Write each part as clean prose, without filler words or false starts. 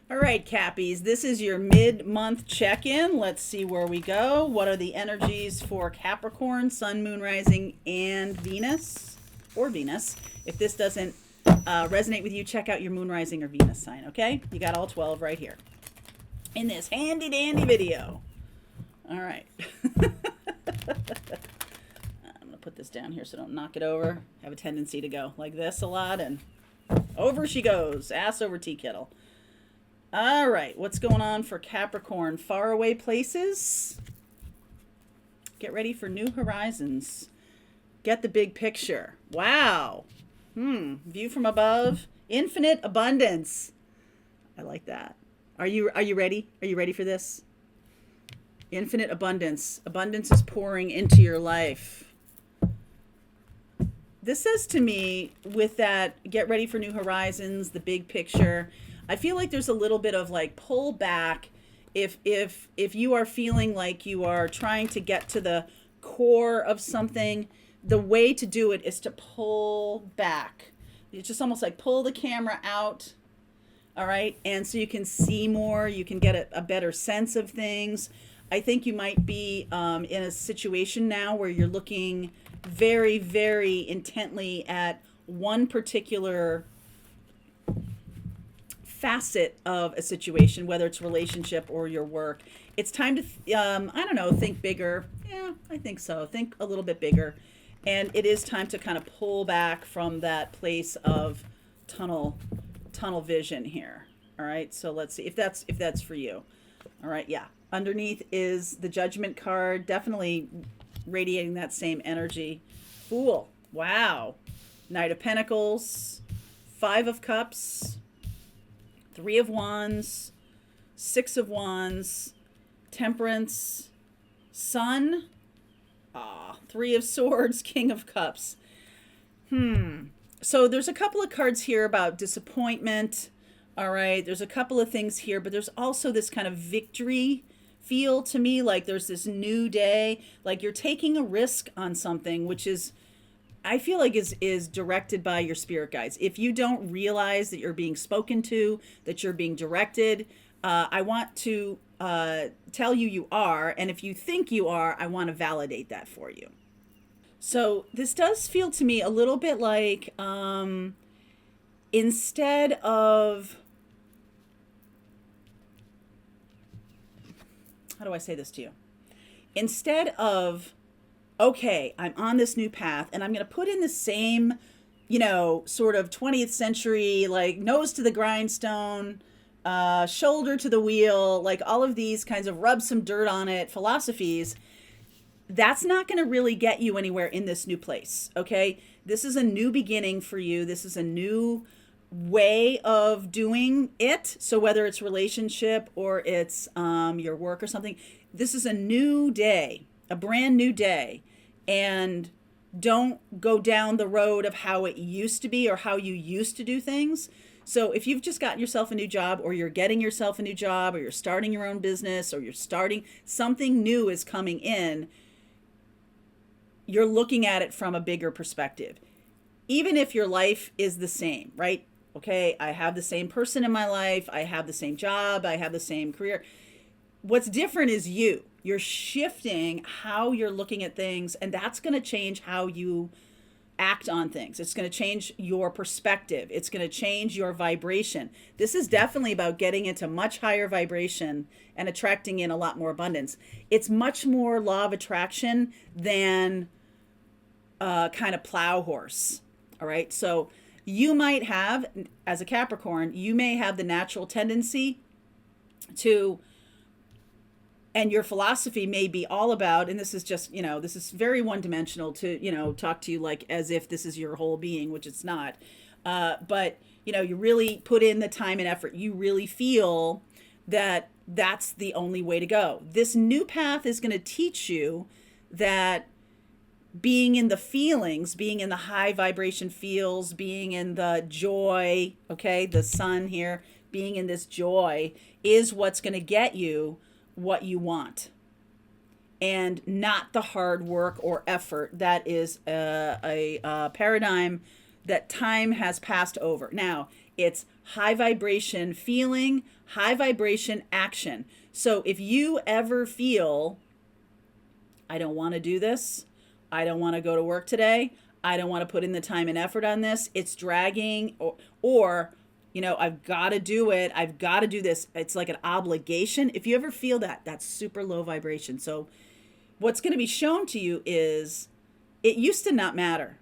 All right, Cappies, this is your mid-month check-in. Let's see where we go. What are the energies for Capricorn, Sun, Moon, Rising, and Venus, or Venus? If this doesn't resonate with you, check out your Moon, Rising, or Venus sign, okay? You got all 12 right here in this handy-dandy video. All right. I'm going to put this down here so I don't knock it over. I have a tendency to go like this a lot, and over she goes. Ass over tea kettle. All right, what's going on for Capricorn? Faraway places. Get ready for new horizons. Get the big picture. Wow. View from above. Infinite abundance. I like that. Are you ready? Are you ready for this? Infinite abundance. Abundance is pouring into your life. This says to me, with that, get ready for new horizons, the big picture, I feel like there's a little bit of like pull back. If you are feeling like you are trying to get to the core of something, the way to do it is to pull back. It's just almost like pull the camera out. All right. And so you can see more, you can get a better sense of things. I think you might be in a situation now where you're looking very, very intently at one particular facet of a situation, whether it's relationship or your work. It's time to, I don't know, think bigger. Yeah, I think so. Think a little bit bigger. And it is time to kind of pull back from that place of tunnel vision here. All right. So let's see if that's for you. All right. Yeah. Underneath is the Judgment card, definitely radiating that same energy. Fool. Wow. Knight of Pentacles, Five of Cups, Three of Wands, Six of Wands, Temperance, Sun, Three of Swords, King of Cups. So there's a couple of cards here about disappointment. All right. There's a couple of things here, but there's also this kind of victory feel to me, like there's this new day, like you're taking a risk on something, which is, I feel like is directed by your spirit guides. If you don't realize that you're being spoken to, that you're being directed, I want to tell you you are. And if you think you are, I want to validate that for you. So this does feel to me a little bit like instead of, how do I say this to you? Instead of, okay, I'm on this new path and I'm going to put in the same, sort of 20th century, like nose to the grindstone, shoulder to the wheel, like all of these kinds of rub some dirt on it philosophies, that's not going to really get you anywhere in this new place. Okay. This is a new beginning for you. This is a new way of doing it. So whether it's relationship or it's your work or something, this is a new day, a brand new day. And don't go down the road of how it used to be or how you used to do things. So if you've just gotten yourself a new job, or you're getting yourself a new job, or you're starting your own business, or you're starting something new is coming in, you're looking at it from a bigger perspective. Even if your life is the same, right? Okay, I have the same person in my life, I have the same job, I have the same career. What's different is you. You're shifting how you're looking at things, and that's going to change how you act on things. It's going to change your perspective. It's going to change your vibration. This is definitely about getting into much higher vibration and attracting in a lot more abundance. It's much more law of attraction than kind of plow horse. All right. So you might have, as a Capricorn, you may have the natural tendency to, and your philosophy may be all about, and this is just, this is very one-dimensional to, talk to you like as if this is your whole being, which it's not. But, you really put in the time and effort. You really feel that that's the only way to go. This new path is going to teach you that being in the feelings, being in the high vibration feels, being in the joy, okay, the sun here, being in this joy is what's going to get you what you want, and not the hard work or effort. That is a paradigm that time has passed over. Now, It's high vibration feeling, high vibration action. So if you ever feel, I don't want to do this, I don't want to go to work today, I don't want to put in the time and effort on this, it's dragging, or I've got to do it, I've got to do this, it's like an obligation. If you ever feel that, that's super low vibration. So what's going to be shown to you is it used to not matter.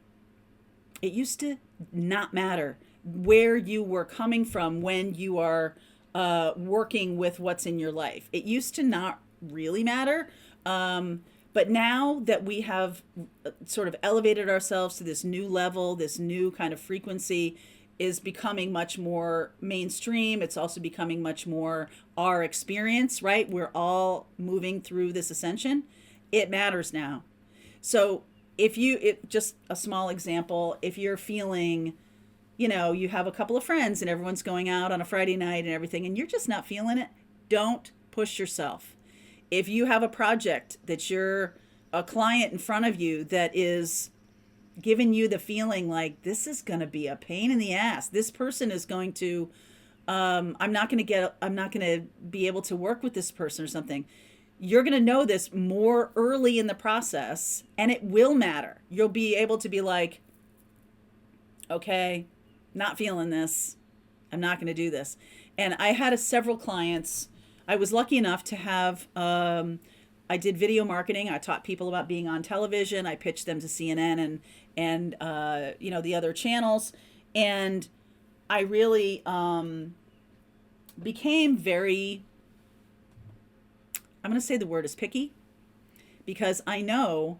It used to not matter where you were coming from when you are working with what's in your life. It used to not really matter. But now that we have sort of elevated ourselves to this new level, this new kind of frequency is becoming much more mainstream. It's also becoming much more our experience, right? We're all moving through this ascension. It matters now. So just a small example, if you're feeling, you have a couple of friends and everyone's going out on a Friday night and everything, and you're just not feeling it, don't push yourself. If you have a project that you're a client in front of you that is giving you the feeling like this is going to be a pain in the ass, this person is going to, I'm not going to be able to work with this person or something. You're going to know this more early in the process, and it will matter. You'll be able to be like, okay, not feeling this. I'm not going to do this. And I had several clients. I was lucky enough to have, I did video marketing. I taught people about being on television. I pitched them to CNN and the other channels. And I really became very, I'm going to say the word is picky, because I know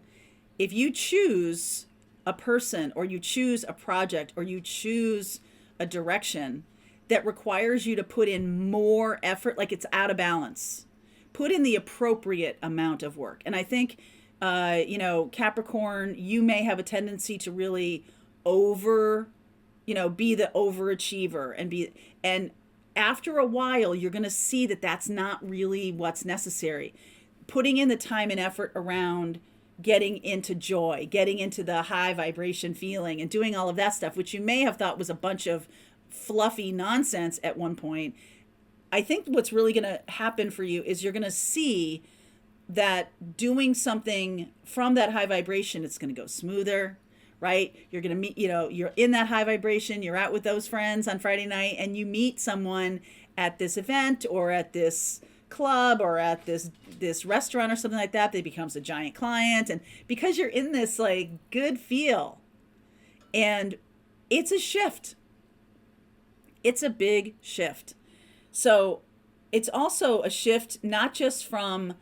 if you choose a person or you choose a project or you choose a direction that requires you to put in more effort, like it's out of balance, put in the appropriate amount of work. And I think, Capricorn, you may have a tendency to really be the overachiever and after a while, you're going to see that that's not really what's necessary. Putting in the time and effort around getting into joy, getting into the high vibration feeling and doing all of that stuff, which you may have thought was a bunch of fluffy nonsense at one point. I think what's really going to happen for you is you're going to see that doing something from that high vibration, it's going to go smoother, right? You're going to meet, you're in that high vibration, you're out with those friends on Friday night and you meet someone at this event or at this club or at this restaurant or something like that. They becomes a giant client. And because you're in this like good feel, and it's a shift. It's a big shift. So it's also a shift, not just from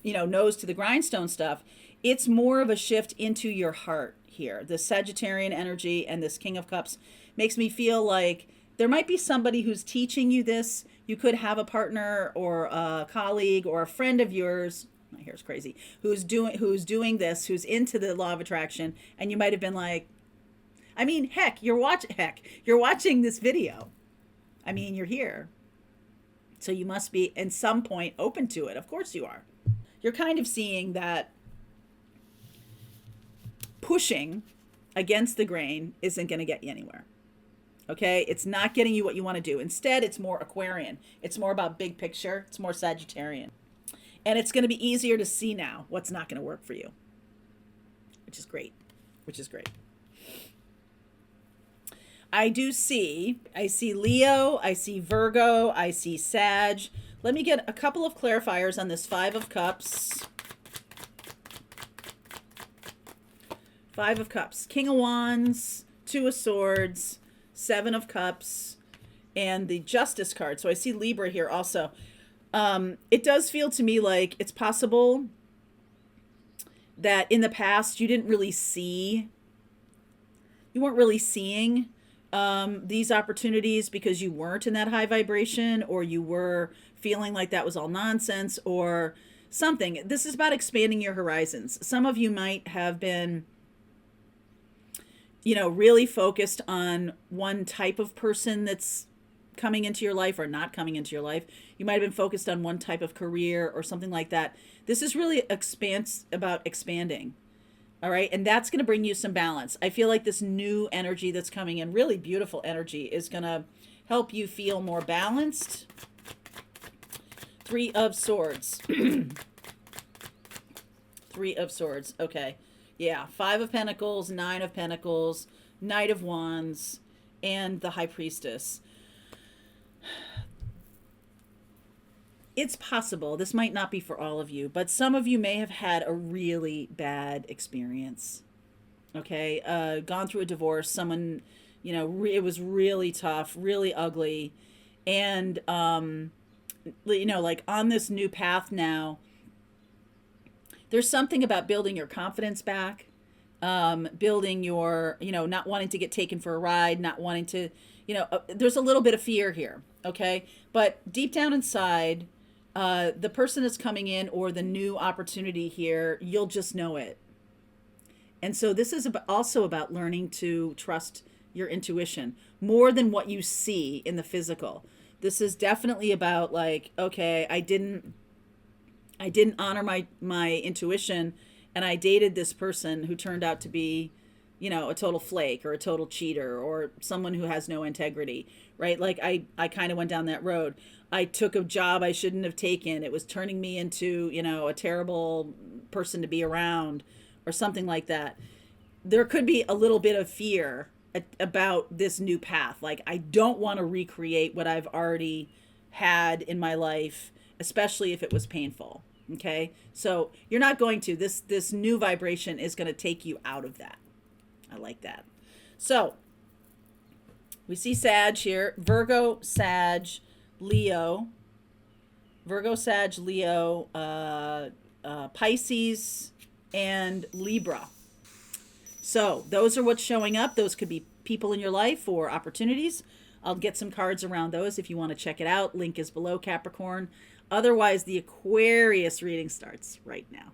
nose to the grindstone stuff. It's more of a shift into your heart here. The Sagittarian energy and this King of Cups makes me feel like there might be somebody who's teaching you this. You could have a partner or a colleague or a friend of yours, my hair's crazy, who's doing this, who's into the law of attraction, and you might have been like, you're watching this video. You're here. So you must be at some point open to it. Of course you are. You're kind of seeing that pushing against the grain isn't going to get you anywhere. Okay? It's not getting you what you want to do. Instead, it's more Aquarian. It's more about big picture. It's more Sagittarian. And it's going to be easier to see now what's not going to work for you, which is great. I see Leo, I see Virgo, I see Sag. Let me get a couple of clarifiers on this Five of Cups. Five of Cups, King of Wands, Two of Swords, Seven of Cups, and the Justice card. So I see Libra here also. It does feel to me like it's possible that in the past you weren't really seeing these opportunities because you weren't in that high vibration, or you were feeling like that was all nonsense or something. This is about expanding your horizons. Some of you might have been, really focused on one type of person that's coming into your life or not coming into your life. You might have been focused on one type of career or something like that. This is really about expanding. All right. And that's going to bring you some balance. I feel like this new energy that's coming in, really beautiful energy, is going to help you feel more balanced. Three of Swords. Three of Swords. Okay. Yeah. Five of Pentacles, Nine of Pentacles, Knight of Wands, and the High Priestess. It's possible, this might not be for all of you, but some of you may have had a really bad experience. Okay. Gone through a divorce. Someone, it was really tough, really ugly. And, like on this new path now, there's something about building your confidence back, building your, not wanting to get taken for a ride, not wanting to, there's a little bit of fear here. Okay. But deep down inside, the person that's coming in or the new opportunity here, you'll just know it. And so this is also about learning to trust your intuition more than what you see in the physical. This is definitely about like, okay, I didn't honor my intuition, and I dated this person who turned out to be, a total flake or a total cheater or someone who has no integrity, right? Like I kind of went down that road. I took a job I shouldn't have taken. It was turning me into, a terrible person to be around or something like that. There could be a little bit of fear about this new path. Like, I don't want to recreate what I've already had in my life, especially if it was painful. Okay. So you're not going to, this new vibration is going to take you out of that. I like that. So we see Sag here, Virgo, Sag, Leo, Pisces, and Libra. So those are what's showing up. Those could be people in your life or opportunities. I'll get some cards around those if you want to check it out. Link is below, Capricorn. Otherwise, the Aquarius reading starts right now.